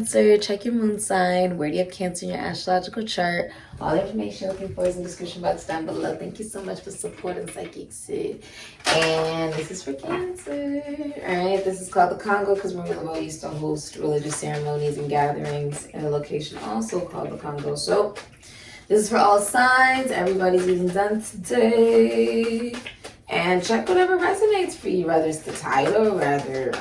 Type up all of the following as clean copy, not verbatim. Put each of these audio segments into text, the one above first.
Cancer. Check your moon sign. Where do you have Cancer in your astrological chart? All the information you're looking for is in the description box down below. Thank you so much for supporting Sikiksyd. And this is for Cancer. Alright, this is called the Congo because Maria used to host religious ceremonies and gatherings in a location also called the Congo. So this is for all signs. Everybody's reading done today. And check whatever resonates for you, whether it's the title, whether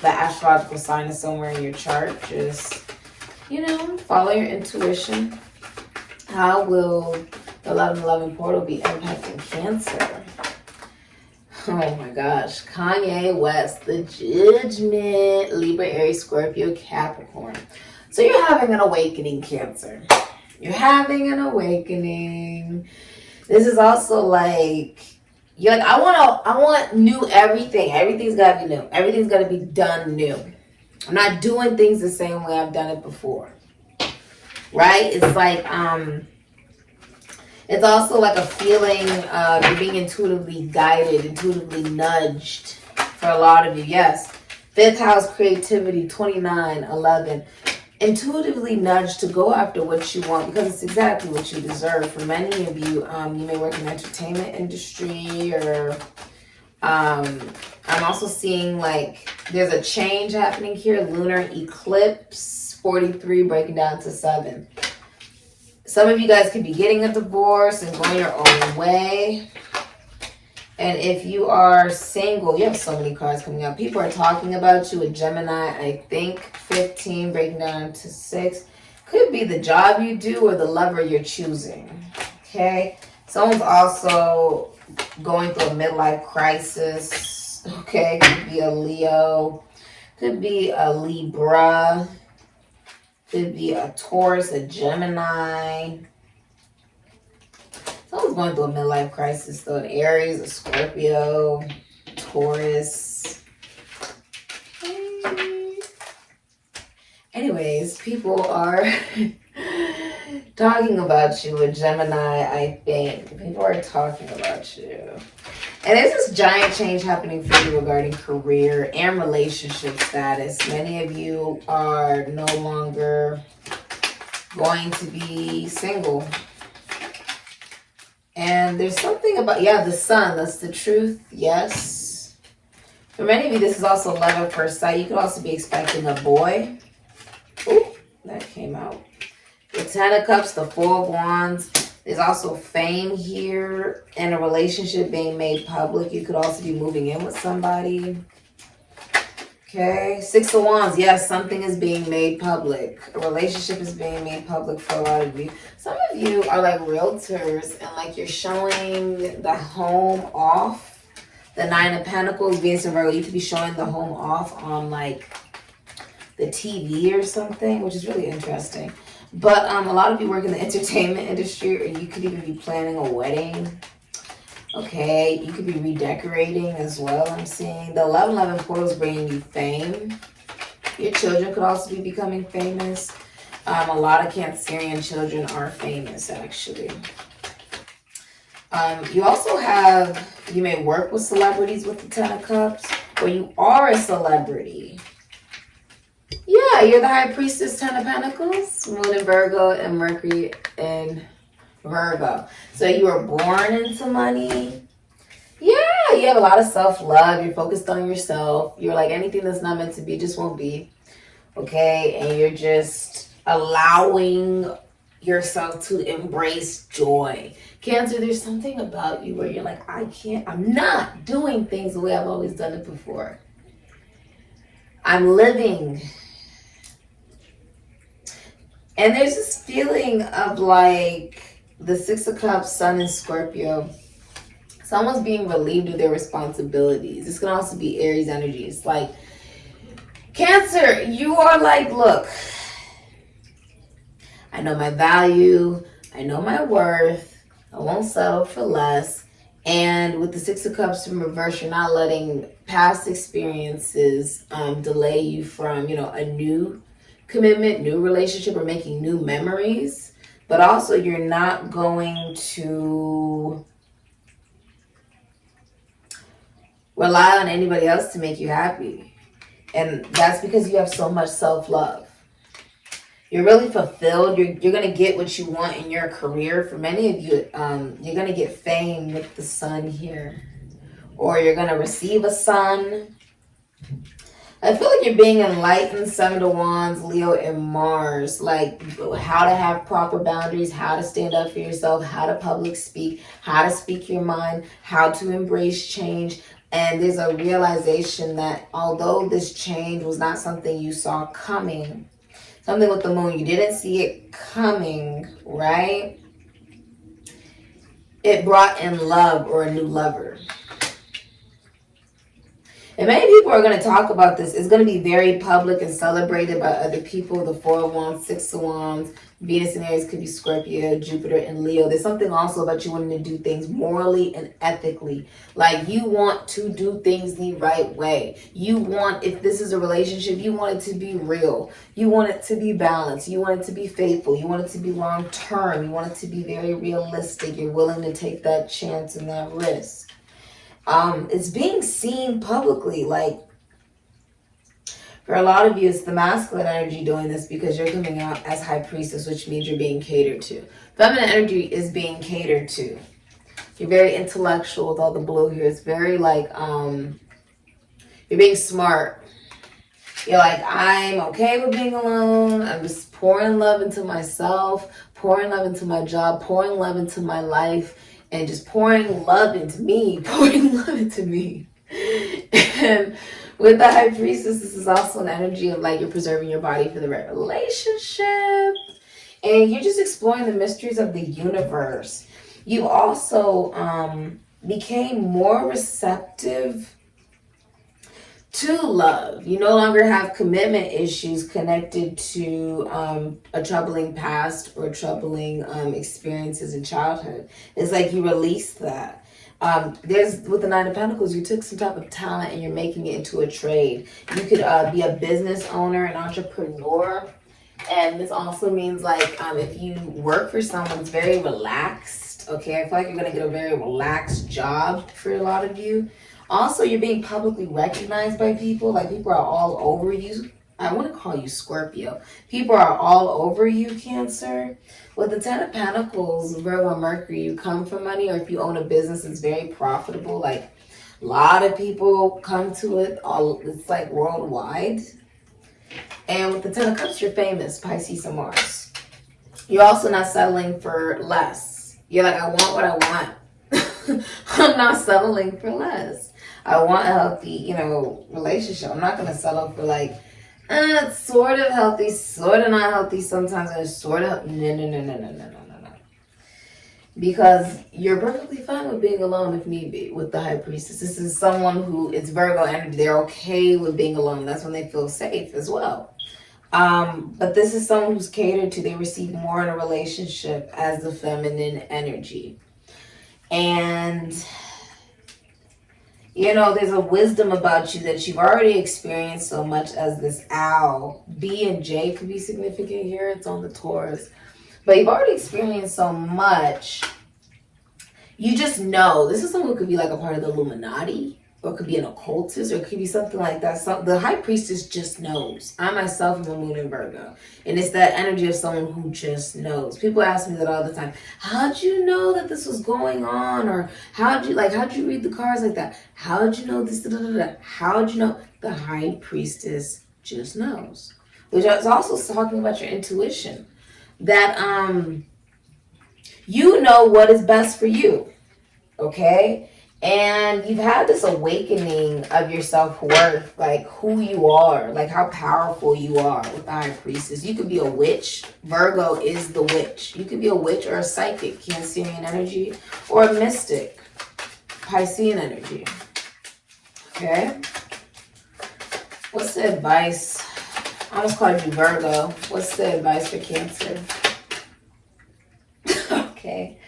the astrological sign is somewhere in your chart. Just, follow your intuition. How will the 1111 portal be impacting Cancer? Oh my gosh. Kanye West, the Judgment, Libra, Aries, Scorpio, Capricorn. So you're having an awakening, Cancer. You're having an awakening. This is also like, you're like, I want new everything. Everything's got to be new. Everything's got to be done new. I'm not doing things the same way I've done it before. Right? It's like, it's also like a feeling of you're being intuitively guided, intuitively nudged for a lot of you. Yes. 5th house, creativity, 29, 11. Intuitively nudged to go after what you want because it's exactly what you deserve. For many of you, you may work in the entertainment industry, or I'm also seeing like there's a change happening here. Lunar eclipse, 43 breaking down to 7. Some of you guys could be getting a divorce and going your own way. And if you are single, you have so many cards coming up. People are talking about you. A Gemini, I think, 15, breaking down to 6. Could be the job you do or the lover you're choosing. Okay? Someone's also going through a midlife crisis. Okay? Could be a Leo. Could be a Libra. Could be a Taurus, a Gemini. Someone's going through a midlife crisis, though. An Aries, a Scorpio, Taurus. Anyways, people are talking about you. A Gemini, I think. People are talking about you. And there's this giant change happening for you regarding career and relationship status. Many of you are no longer going to be single. And there's something about, the sun, that's the truth, yes. For many of you, this is also love at first sight. You could also be expecting a boy. Ooh, that came out. The 10 of Cups, the 4 of Wands. There's also fame here and a relationship being made public. You could also be moving in with somebody. Okay, 6 of Wands. Yes, something is being made public. A relationship is being made public for a lot of you. Some of you are like realtors and like you're showing the home off. The 9 of Pentacles, Venus and Virgo. You could be showing the home off on like the TV or something, which is really interesting. But a lot of you work in the entertainment industry, or you could even be planning a wedding. Okay, you could be redecorating as well, I'm seeing. The 1111 portal is bringing you fame. Your children could also be becoming famous. A lot of Cancerian children are famous, actually. You also you may work with celebrities with the 10 of Cups, or you are a celebrity. Yeah, you're the High Priestess, 10 of Pentacles, Moon in Virgo, and Mercury in Virgo. So you were born into money. Yeah, you have a lot of self-love. You're focused on yourself. You're like, anything that's not meant to be just won't be. Okay, and you're just allowing yourself to embrace joy. Cancer, there's something about you where you're like, I'm not doing things the way I've always done it before. I'm living. And there's this feeling of like the 6 of Cups, Sun in Scorpio. Someone's being relieved of their responsibilities. This can also be Aries energy. It's like, Cancer, you are like, look, I know my value. I know my worth. I won't settle for less. And with the 6 of Cups in reverse, you're not letting past experiences delay you from, a new commitment, new relationship, or making new memories. But also, you're not going to rely on anybody else to make you happy. And that's because you have so much self-love. You're really fulfilled. You're going to get what you want in your career. For many of you, you're going to get fame with the sun here. Or you're going to receive a son. I feel like you're being enlightened, 7 of Wands, Leo, and Mars. Like how to have proper boundaries, how to stand up for yourself, how to public speak, how to speak your mind, how to embrace change. And there's a realization that although this change was not something you saw coming, something with the moon, you didn't see it coming, right? It brought in love or a new lover. And many people are going to talk about this. It's going to be very public and celebrated by other people. The 4 of Wands, 6 of Wands, Venus in Aries could be Scorpio, Jupiter and Leo. There's something also about you wanting to do things morally and ethically. Like you want to do things the right way. You want, if this is a relationship, you want it to be real. You want it to be balanced. You want it to be faithful. You want it to be long term. You want it to be very realistic. You're willing to take that chance and that risk. It's being seen publicly. Like for a lot of you, it's the masculine energy doing this because you're coming out as high priestess, which means you're being catered to. Feminine energy is being catered to. You're very intellectual with all the blue here. It's very like you're being smart. You're like, I'm okay with being alone. I'm just pouring love into myself, pouring love into my job, pouring love into my life. And just pouring love into me, pouring love into me. And with the high priestess, this is also an energy of like you're preserving your body for the right relationship. And you're just exploring the mysteries of the universe. You also became more receptive to love. You no longer have commitment issues connected to a troubling past or troubling experiences in childhood. It's like you released that. There's with the 9 of Pentacles, you took some type of talent and you're making it into a trade. You could be a business owner, an entrepreneur. And this also means like if you work for someone, it's very relaxed. Okay, I feel like you're going to get a very relaxed job for a lot of you. Also, you're being publicly recognized by people. Like, people are all over you. I want to call you Scorpio. People are all over you, Cancer. With the 10 of Pentacles, Virgo, Mercury, you come from money. Or if you own a business, it's very profitable. Like, a lot of people come to it. It's like worldwide. And with the 10 of Cups, you're famous, Pisces and Mars. You're also not settling for less. You're like, I want what I want. I'm not settling for less. I want a healthy, relationship. I'm not going to settle for like, it's sort of healthy, sort of not healthy sometimes, and it's sort of, no. Because you're perfectly fine with being alone if need be with the high priestess. This is someone who, it's Virgo energy. They're okay with being alone. That's when they feel safe as well. But this is someone who's catered to. They receive more in a relationship as the feminine energy. And there's a wisdom about you that you've already experienced so much as this owl. B and J could be significant here. It's on the Taurus. But you've already experienced so much. You just know. This is someone who could be like a part of the Illuminati. Or it could be an occultist. Or it could be something like that. The high priestess just knows. I myself am a moon in Virgo. And it's that energy of someone who just knows. People ask me that all the time. How'd you know that this was going on? Or how'd you read the cards like that? How'd you know this? How'd you know? The high priestess just knows. Which is also talking about your intuition. That you know what is best for you. Okay? And you've had this awakening of your self-worth, like who you are, like how powerful you are with the high priestess. You could be a witch. Virgo is the witch. You could be a witch or a psychic, Cancerian energy, or a mystic, Piscean energy. Okay? What's the advice? I almost called you Virgo. What's the advice for Cancer? Okay.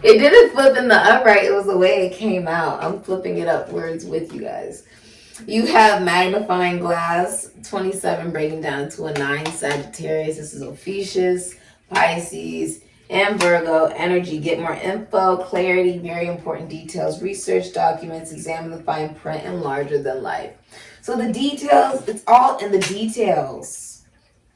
It didn't flip in the upright. It was the way it came out. I'm flipping it upwards with you guys. You have magnifying glass, 27 breaking down to a 9, Sagittarius. This is Ophiuchus, Pisces. And Virgo energy, get more info, clarity, very important details, research documents, examine the fine print, and larger than life. So the details, it's all in the details.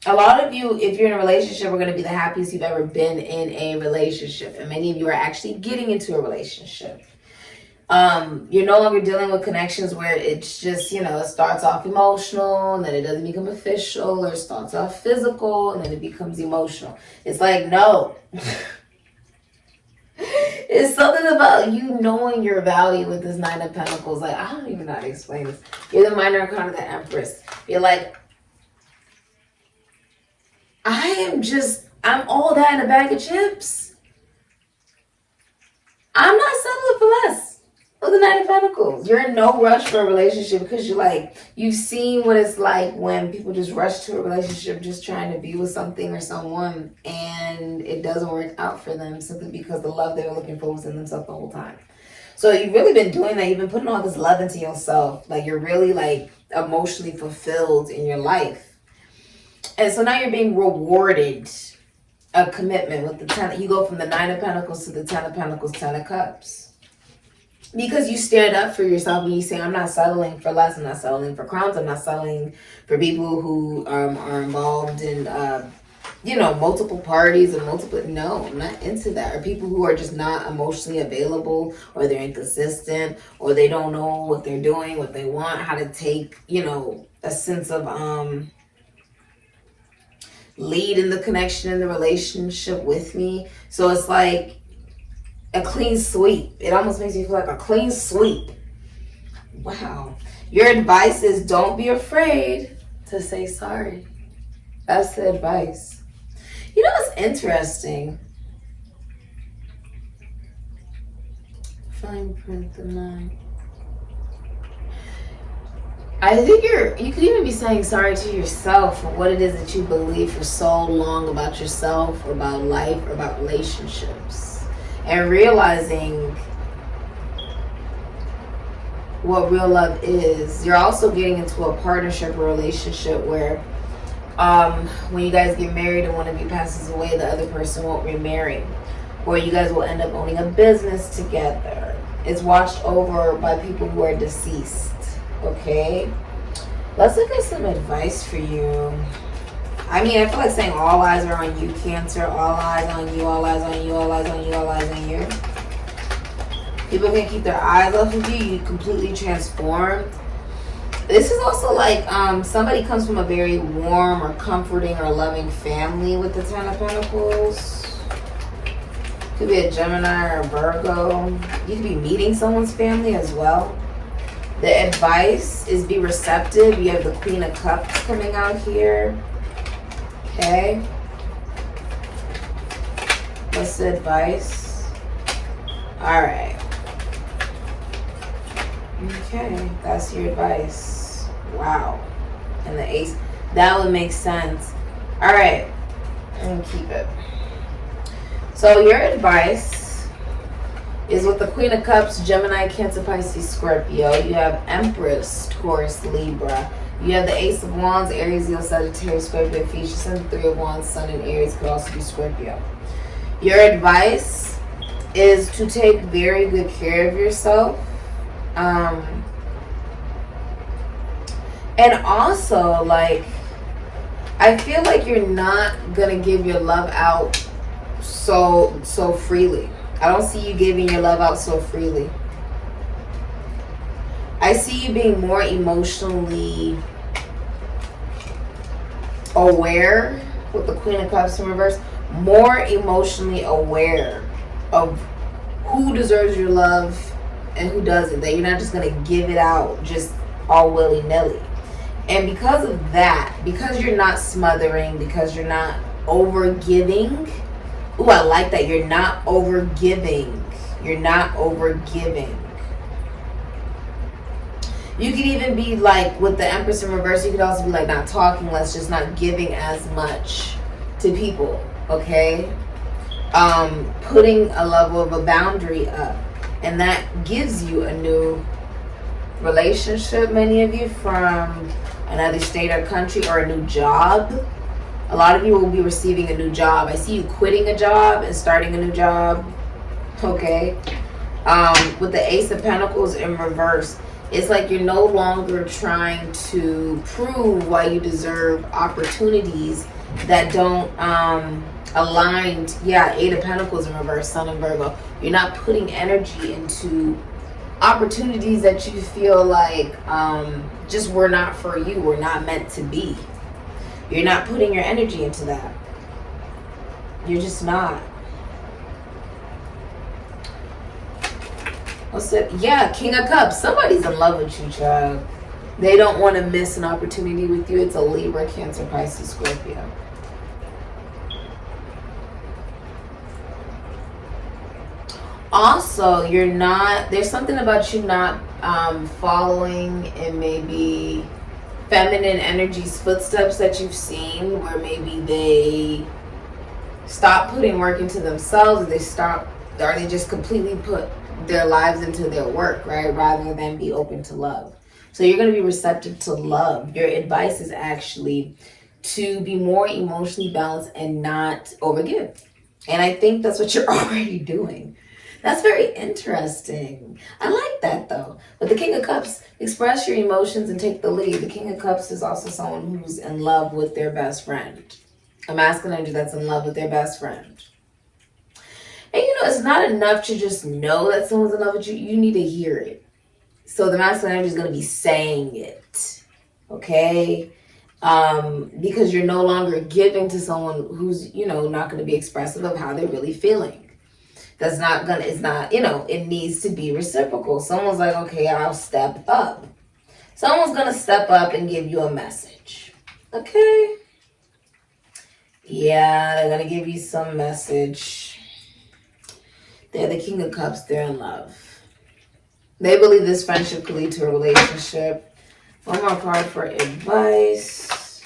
A lot of you, if you're in a relationship, are going to be the happiest you've ever been in a relationship. And many of you are actually getting into a relationship. You're no longer dealing with connections where it's just, you know, it starts off emotional and then it doesn't become official, or it starts off physical and then it becomes emotional. It's like, no. It's something about you knowing your value with this Nine of Pentacles. Like, I don't even know how to explain this. You're the minor arcana of the Empress. You're like, I'm all that in a bag of chips. I'm not settling for less with the Nine of Pentacles. You're in no rush for a relationship because you're like, you've seen what it's like when people just rush to a relationship just trying to be with something or someone, and it doesn't work out for them simply because the love they were looking for was in themselves the whole time. So you've really been doing that. You've been putting all this love into yourself. Like, you're really like emotionally fulfilled in your life. And so now you're being rewarded a commitment with the 10. You go from the 9 of Pentacles to the 10 of Pentacles, 10 of Cups. Because you stand up for yourself and you say, I'm not settling for less. I'm not settling for crowns. I'm not settling for people who are involved in, you know, multiple parties and multiple. No, I'm not into that. Or people who are just not emotionally available, or they're inconsistent, or they don't know what they're doing, what they want, how to take, you know, a sense of, lead in the connection in the relationship with me. So it's like a clean sweep. It almost makes me feel like a clean sweep. Wow. Your advice is don't be afraid to say sorry. That's the advice. You know what's interesting? Fine print the 9. I think you could even be saying sorry to yourself for what it is that you believe for so long about yourself, or about life, or about relationships. And realizing what real love is. You're also getting into a partnership or relationship where when you guys get married and one of you passes away, the other person won't remarry. Or you guys will end up owning a business together. It's watched over by people who are deceased. Okay, let's look at some advice for you. I mean, I feel like saying all eyes are on you, Cancer. All eyes on you, all eyes on you, all eyes on you, all eyes on you. People can keep their eyes off of you. You completely transformed. This is also like somebody comes from a very warm or comforting or loving family with the 10 of Pentacles. Could be a Gemini or a Virgo. You could be meeting someone's family as well. The advice is be receptive. You have the Queen of Cups coming out here. Okay. What's the advice? All right. Okay, that's your advice. Wow. And the Ace. That would make sense. All right. And keep it. So your advice is with the Queen of Cups, Gemini, Cancer, Pisces, Scorpio. You have Empress, Taurus, Libra. You have the Ace of Wands, Aries, Leo, Sagittarius, Scorpio, Ephesians, and the 3 of Wands, Sun, and Aries could also be Scorpio. Your advice is to take very good care of yourself. And also, like, I feel like you're not gonna give your love out so freely. I don't see you giving your love out so freely. I see you being more emotionally aware with the Queen of Cups in reverse. More emotionally aware of who deserves your love and who doesn't. That you're not just going to give it out just all willy-nilly. And because of that, because you're not smothering, because you're not over-giving. Ooh, I like that. You're not over-giving. You're not over-giving. You could even be like, with the Empress in reverse, you could also be like not talking less, just not giving as much to people, okay? Putting a level of a boundary up. And that gives you a new relationship, many of you, from another state or country, or a new job. A lot of you will be receiving a new job. I see you quitting a job and starting a new job. Okay. With the Ace of Pentacles in reverse, it's like you're no longer trying to prove why you deserve opportunities that don't align. Yeah, Eight of Pentacles in reverse, Sun and Virgo. You're not putting energy into opportunities that you feel like just were not for you, were not meant to be. You're not putting your energy into that. You're just not. What's it? Yeah, King of Cups. Somebody's in love with you, child. They don't want to miss an opportunity with you. It's a Libra, Cancer, Pisces, Scorpio. Also, you're not, there's something about you not following in maybe feminine energies footsteps that you've seen, where maybe they stop putting work into themselves, or they just completely put their lives into their work, right, rather than be open to love. So you're going to be receptive to love. Your advice is actually to be more emotionally balanced and not overgive. And I think that's what you're already doing. That's very interesting. I like that though. But the King of Cups, express your emotions and take the lead. The King of Cups is also someone who's in love with their best friend. A masculine energy that's in love with their best friend. And you know, it's not enough to just know that someone's in love with you. You need to hear it. So the masculine energy is going to be saying it. Okay? Because you're no longer giving to someone who's, you know, not going to be expressive of how they're really feeling. That's not gonna, it's not, you know, it needs to be reciprocal. Someone's like, okay, I'll step up. Someone's gonna step up and give you a message. Okay? Yeah, they're gonna give you some message. They're the King of Cups, they're in love. They believe this friendship could lead to a relationship. One more card for advice.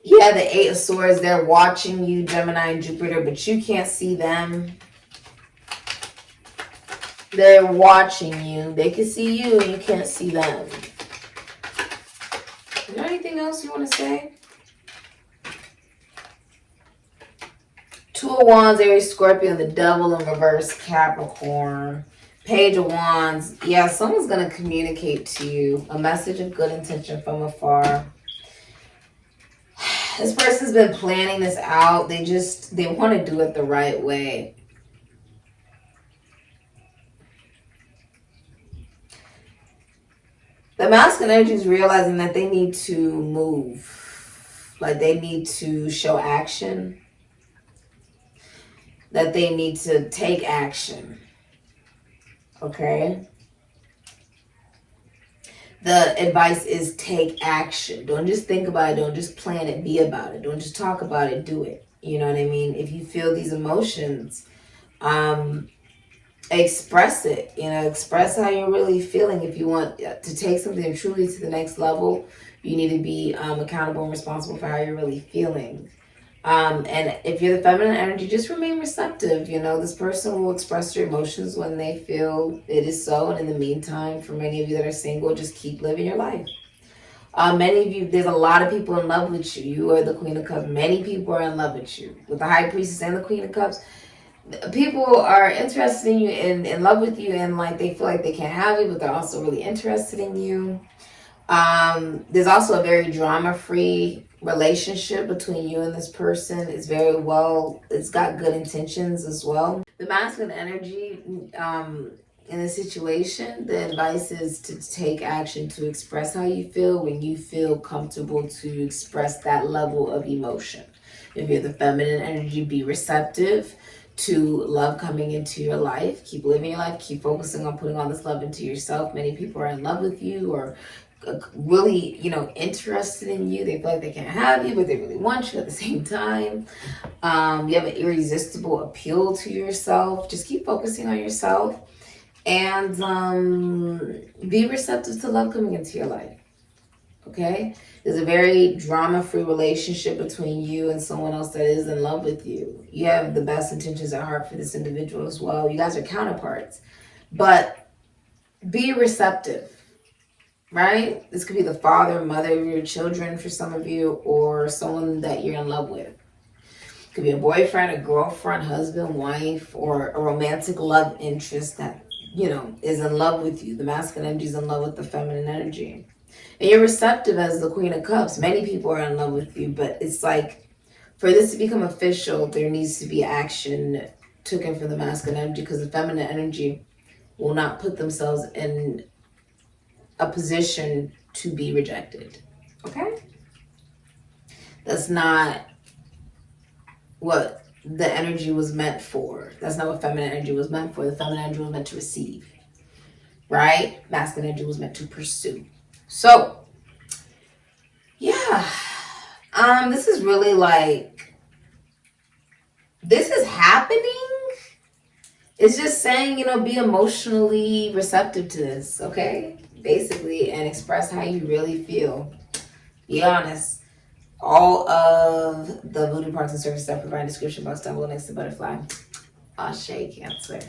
Yeah, the Eight of Swords, they're watching you, Gemini and Jupiter, but you can't see them. They're watching you. They can see you and you can't see them. Is there anything else you want to say? Two of Wands, Aries, Scorpio, the Devil in reverse, Capricorn. Page of Wands. Yeah, someone's going to communicate to you a message of good intention from afar. This person's been planning this out. They want to do it the right way. The masculine energy is realizing that they need to move. Like they need to show action. That they need to take action. Okay? The advice is take action. Don't just think about it. Don't just plan it. Be about it. Don't just talk about it. Do it. You know what I mean? If you feel these emotions, express it. You know, express how you're really feeling. If you want to take something truly to the next level, you need to be accountable and responsible for how you're really feeling. And if you're the feminine energy, just remain receptive. You know, this person will express their emotions when they feel it is so. And in the meantime, for many of you that are single, just keep living your life. Many of you, there's a lot of people in love with you. You are the Queen of Cups. Many people are in love with you. With the High Priestess and the Queen of Cups, people are interested in you, in love with you, and like they feel like they can't have you, but they're also really interested in you. There's also a very drama-free relationship between you and this person. It's very well, it's got good intentions as well. The masculine energy in a situation, the advice is to take action, to express how you feel when you feel comfortable to express that level of emotion. If you're the feminine energy, be receptive to love coming into your life. Keep living your life. Keep focusing on putting all this love into yourself. Many people are in love with you or really, you know, interested in you. They feel like they can't have you, but they really want you at the same time. You have an irresistible appeal to yourself. Just keep focusing on yourself and be receptive to love coming into your life. Okay? There's a very drama-free relationship between you and someone else that is in love with you. You have the best intentions at heart for this individual as well. You guys are counterparts. But be receptive. right? This could be the father, mother of your children for some of you, or someone that you're in love with. It could be a boyfriend, a girlfriend, husband, wife, or a romantic love interest that, you know, is in love with you. The masculine energy is in love with the feminine energy. And you're receptive as the Queen of Cups. Many people are in love with you, but it's like, for this to become official, there needs to be action taken from the masculine energy, because the feminine energy will not put themselves in a position to be rejected. Okay? That's not what the energy was meant for. That's not what feminine energy was meant for. The feminine energy was meant to receive. Right? Masculine energy was meant to pursue. So, yeah. This is really like, this is happening. It's just saying, you know, be emotionally receptive to this, okay? Basically, and express how you really feel. Be honest. All of the voodoo products and services I provide in the description box down below next to butterfly. Ashe, Cancer.